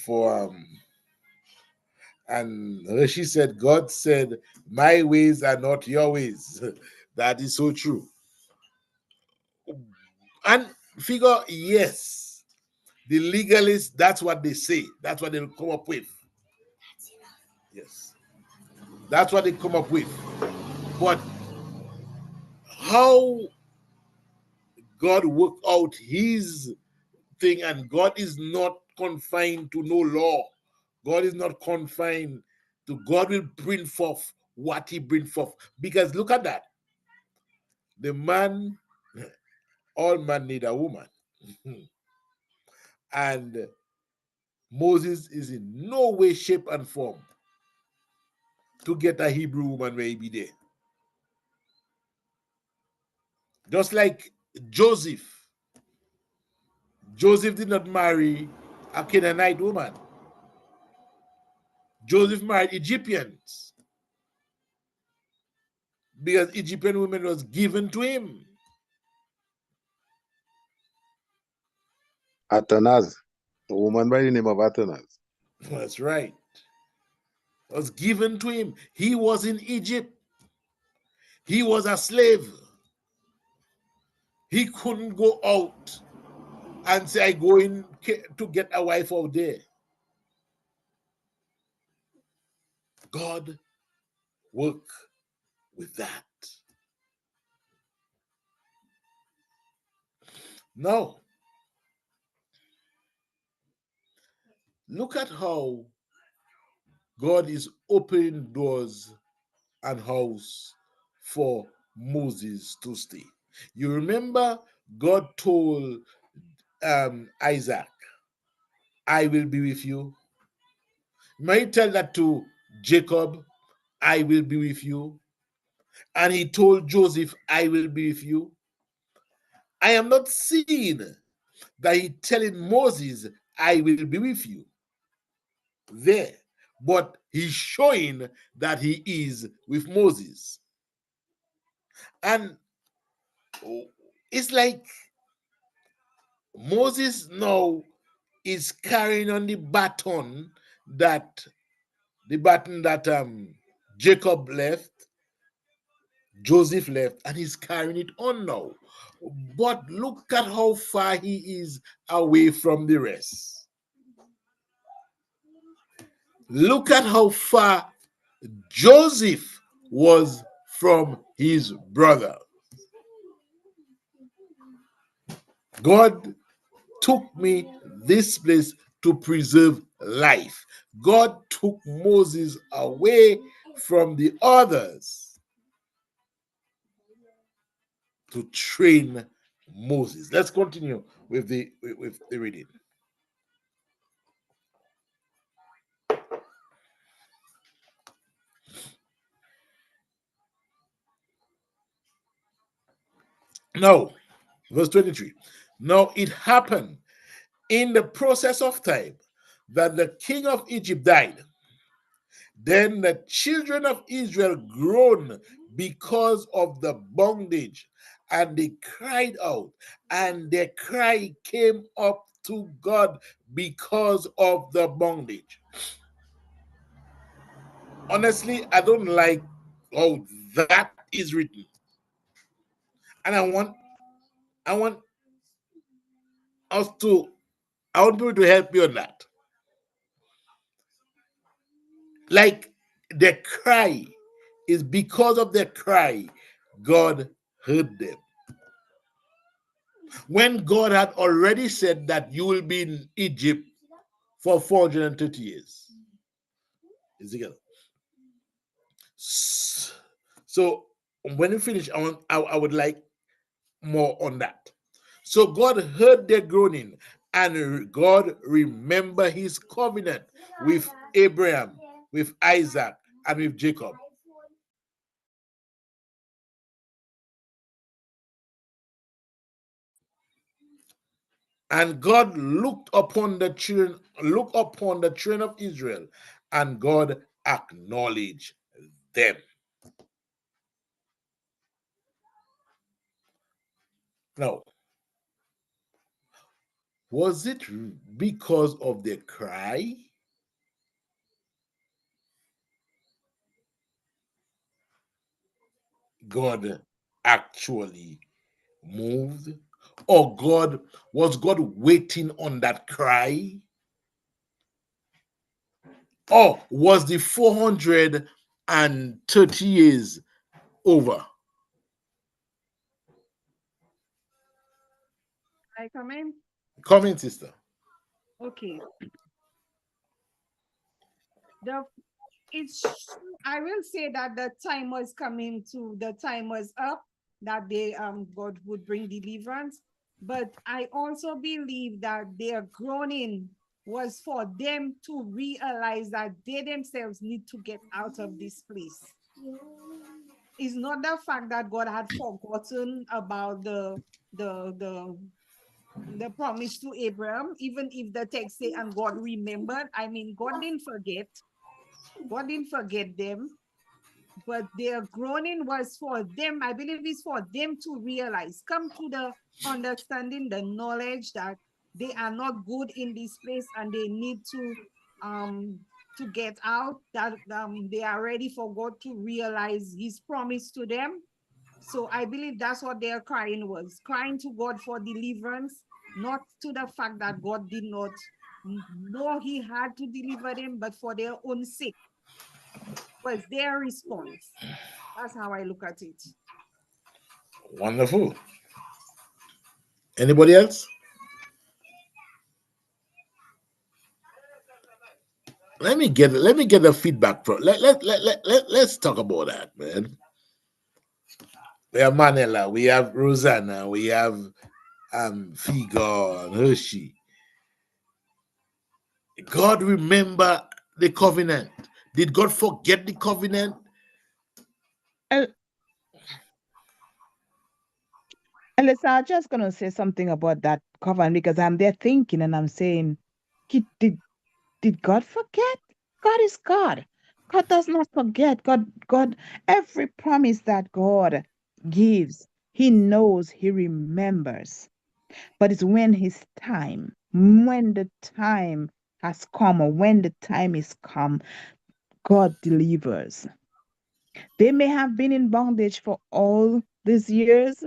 and she said, God said, my ways are not your ways. That is so true. And figure, yes, the legalists, that's what they say. That's what they'll come up with. Yes. That's what they come up with. But how God worked out his thing, and God is not confined to no law. God is not confined to, God will bring forth what he bring forth. Because look at that. The man, all men need a woman. And Moses is in no way, shape, and form to get a Hebrew woman where he be there. Just like Joseph. Joseph did not marry a Canaanite woman. Joseph married Egyptians because Egyptian women was given to him. Athanaz, a woman by the name of Athanaz. That's right. Was given to him. He was in Egypt. He was a slave. He couldn't go out and say, I go in to get a wife out there. God work with that. Now, look at how God is opening doors and house for Moses to stay. You remember God told Isaac, I will be with you. May tell that to Jacob, I will be with you. And he told Joseph, I will be with you. I am not seeing that he telling Moses, I will be with you there. But he's showing that he is with Moses. And it's like Moses now is carrying on the baton that Jacob left, Joseph left, and he's carrying it on now. But look at how far he is away from the rest. Look at how far Joseph was from his brother. God took me this place to preserve life. God took Moses away from the others to train Moses. Let's continue with the reading. Now, verse 23. Now it happened in the process of time that the king of Egypt died. Then the children of Israel groaned because of the bondage, and they cried out, and their cry came up to God because of the bondage. Honestly, I don't like how that is written. And I want us to I want people to help me on that. Like the cry is because of the cry, God heard them. When God had already said that you will be in Egypt for 430 years. Ezekiel. So when you finish, I would like more on that. So God heard their groaning, and God remembered his covenant with Abraham, with Isaac, and with Jacob. And God looked upon the children of Israel, and God acknowledged them. Now, was it because of their cry? God actually moved? Or was God waiting on that cry? Or was the 430 years over? I come in? Come in, sister. Okay. The I will say that the time was the time was up, that God would bring deliverance. But I also believe that their groaning was for them to realize that they themselves need to get out of this place. It's not the fact that God had forgotten about the the promise to Abraham, even if the text say, and God remembered. I mean, God didn't forget. God didn't forget them, but their groaning was for them. I believe it's for them to realize, come to the understanding, the knowledge that they are not good in this place and they need to get out, that they are ready for God to realize his promise to them. So I believe that's what their crying was, crying to God for deliverance, not to the fact that God did not know he had to deliver them, but for their own sake was their response. That's how I look at it. Wonderful. Anybody else? Let me get the feedback from let's talk about that, man. We have Manela, we have Rosanna, we have Figo and Hershey. God remember the covenant. Did God forget the covenant? Ellison, I'm just gonna say something about that covenant because I'm there thinking and I'm saying, did God forget? God is God. God does not forget. God, every promise that God gives, He knows, He remembers. But it's when the time has come, or when the time is come, God delivers. They may have been in bondage for all these years,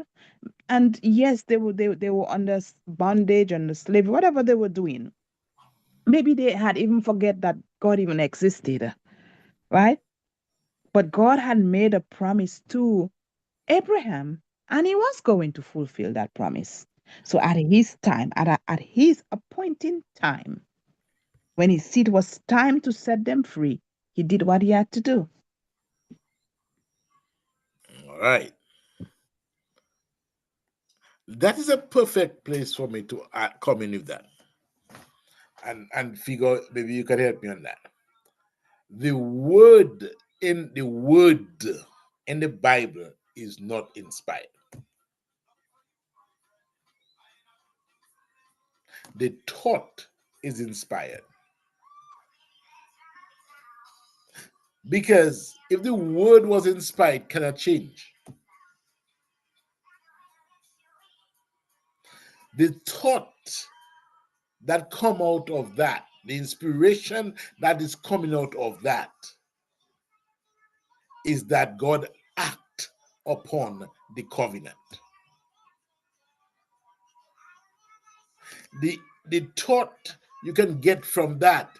and yes, they were under bondage, under slavery, whatever they were doing. Maybe they had even forget that God even existed, right? But God had made a promise to Abraham, and he was going to fulfill that promise. So at his time, at his appointing time, when he said it was time to set them free, he did what he had to do. All right. That is a perfect place for me to come in with that. And figure maybe you can help me on that. The word in the Bible is not inspired. The thought is inspired. Because if the word was inspired, cannot change. The thought that come out of that, the inspiration that is coming out of that, is that God act upon the covenant. The thought you can get from that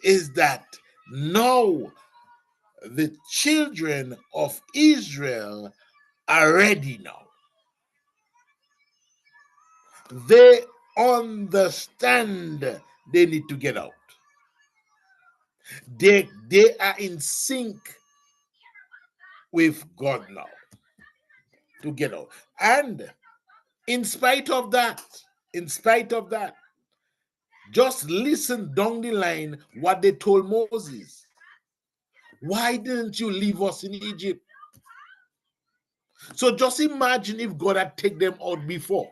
is that now the children of Israel are ready now. They understand they need to get out. They are in sync with God now to get out. And in spite of that, just listen down the line what they told Moses. Why didn't you leave us in Egypt? So just imagine if God had taken them out before.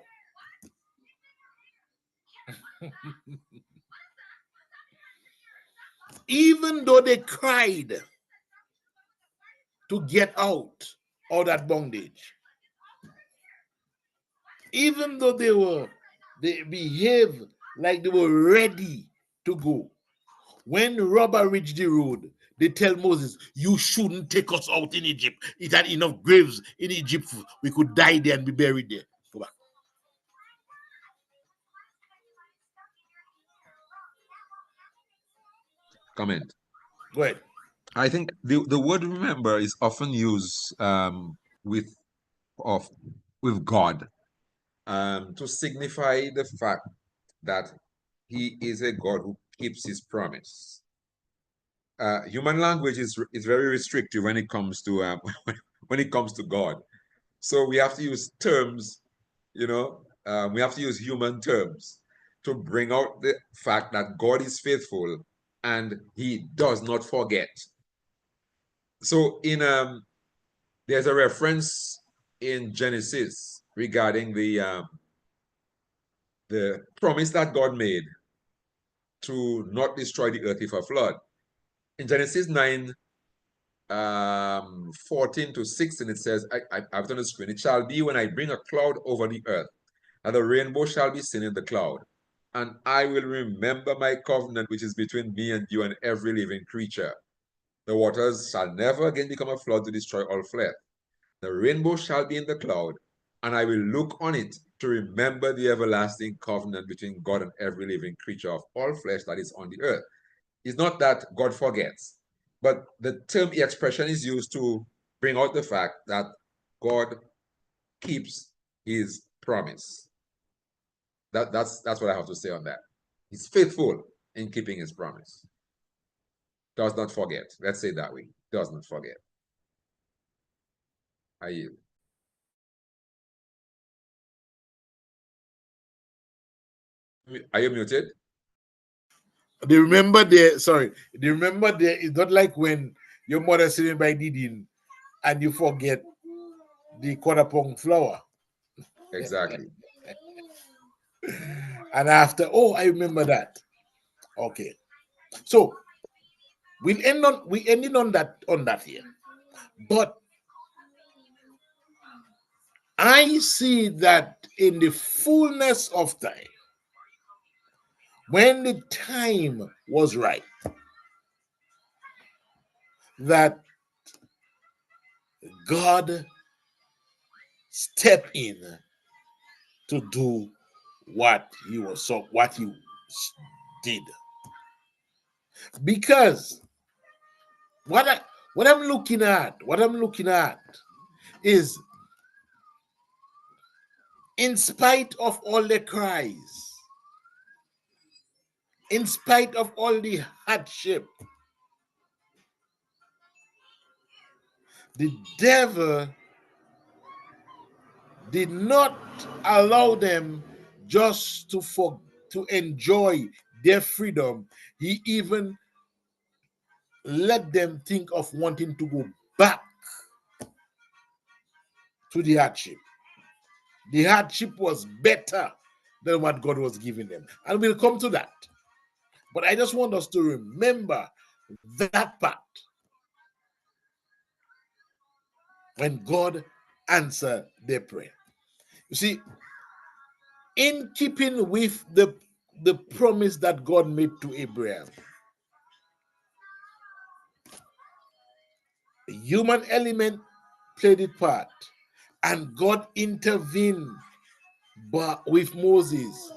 Even though they cried to get out of that bondage, even though they behaved like they were ready to go, when rubber reached the road, they tell Moses, you shouldn't take us out in Egypt. It had enough graves in Egypt. We could die there and be buried there. Go back. Comment. Go ahead. I think the word remember is often used with of with God to signify the fact that he is a God who keeps his promise. Human language is very restrictive when it comes to when it comes to God. So we have to use terms, we have to use human terms. to bring out the fact that God is faithful and he does not forget. So there's a reference in Genesis regarding the promise that God made to not destroy the earth with a flood. In Genesis 9, 14 to 16, it says, I have it on the screen, it shall be when I bring a cloud over the earth, and the rainbow shall be seen in the cloud. And I will remember my covenant, which is between me and you and every living creature. The waters shall never again become a flood to destroy all flesh. The rainbow shall be in the cloud, and I will look on it to remember the everlasting covenant between God and every living creature of all flesh that is on the earth. It's not that God forgets, but the term expression is used to bring out the fact that God keeps his promise. That's what I have to say on that. He's faithful in keeping his promise. Does not forget. Let's say it that way. Does not forget. I yield. Are you muted? They remember there, sorry, they remember there is not like when your mother sitting by Didin and you forget the quarter pound flour. Exactly. And after, oh, I remember that. Okay. So we ended on that here. But I see that in the fullness of time, when the time was right, that God stepped in to do what he did. Because what I'm looking at is, in spite of all the cries, in spite of all the hardship, the devil did not allow them just to enjoy their freedom. He even let them think of wanting to go back to the hardship. The hardship was better than what God was giving them. And we'll come to that. But I just want us to remember that part when God answered their prayer. You see, in keeping with the promise that God made to Abraham, the human element played its part, and God intervened with Moses,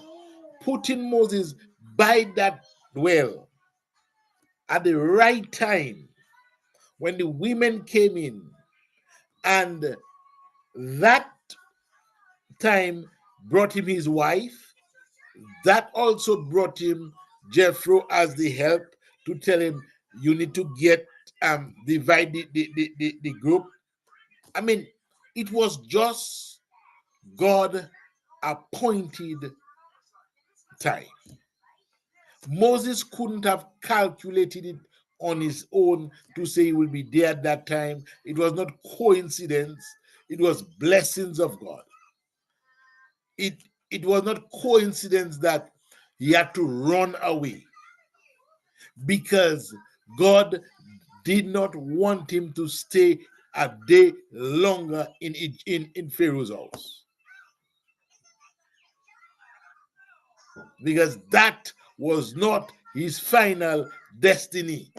putting Moses by that well at the right time when the women came in, and that time brought him his wife. That also brought him Jethro as the help to tell him, you need to divide the group. I mean, it was just God appointed time. Moses couldn't have calculated it on his own to say he will be there at that time. It was not coincidence. It was blessings of God. It was not coincidence that he had to run away, because God did not want him to stay a day longer in Pharaoh's house, because that was not his final destiny.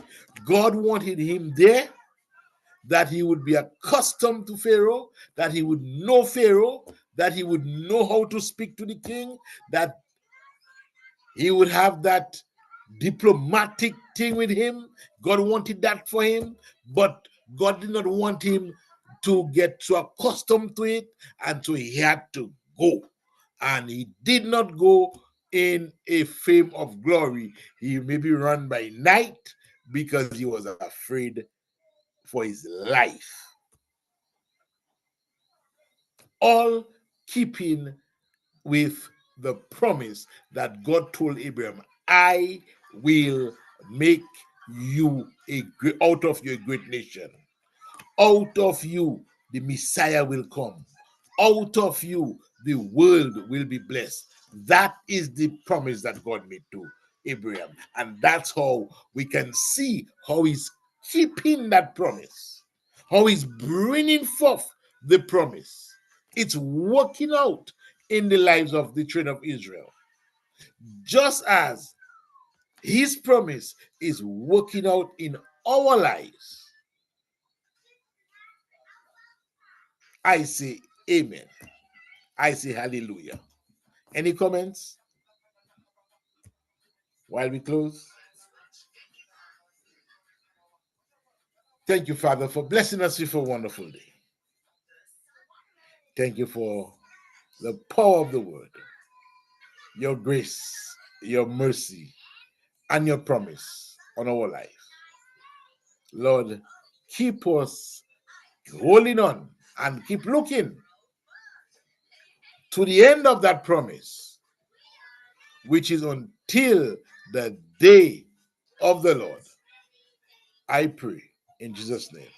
God wanted him there, that he would be accustomed to Pharaoh, that he would know Pharaoh, that he would know how to speak to the king, that he would have that diplomatic thing with him. God wanted that for him, but God did not want him to get so accustomed to it, and so he had to go. And he did not go in a fame of glory. He maybe ran by night because he was afraid for his life. All keeping with the promise that God told Abraham, I will make you out of you a great nation. Out of you, the Messiah will come. Out of you, the world will be blessed. That is the promise that God made to Abraham. And that's how we can see how he's keeping that promise, how he's bringing forth the promise. It's working out in the lives of the children of Israel. Just as his promise is working out in our lives. I say amen. I say hallelujah. Any comments while we close? Thank you, Father, for blessing us with a wonderful day. Thank you for the power of the word, your grace, your mercy, and your promise on our life. Lord, keep us holding on and keep looking to the end of that promise, which is until the day of the Lord. I pray in Jesus' name.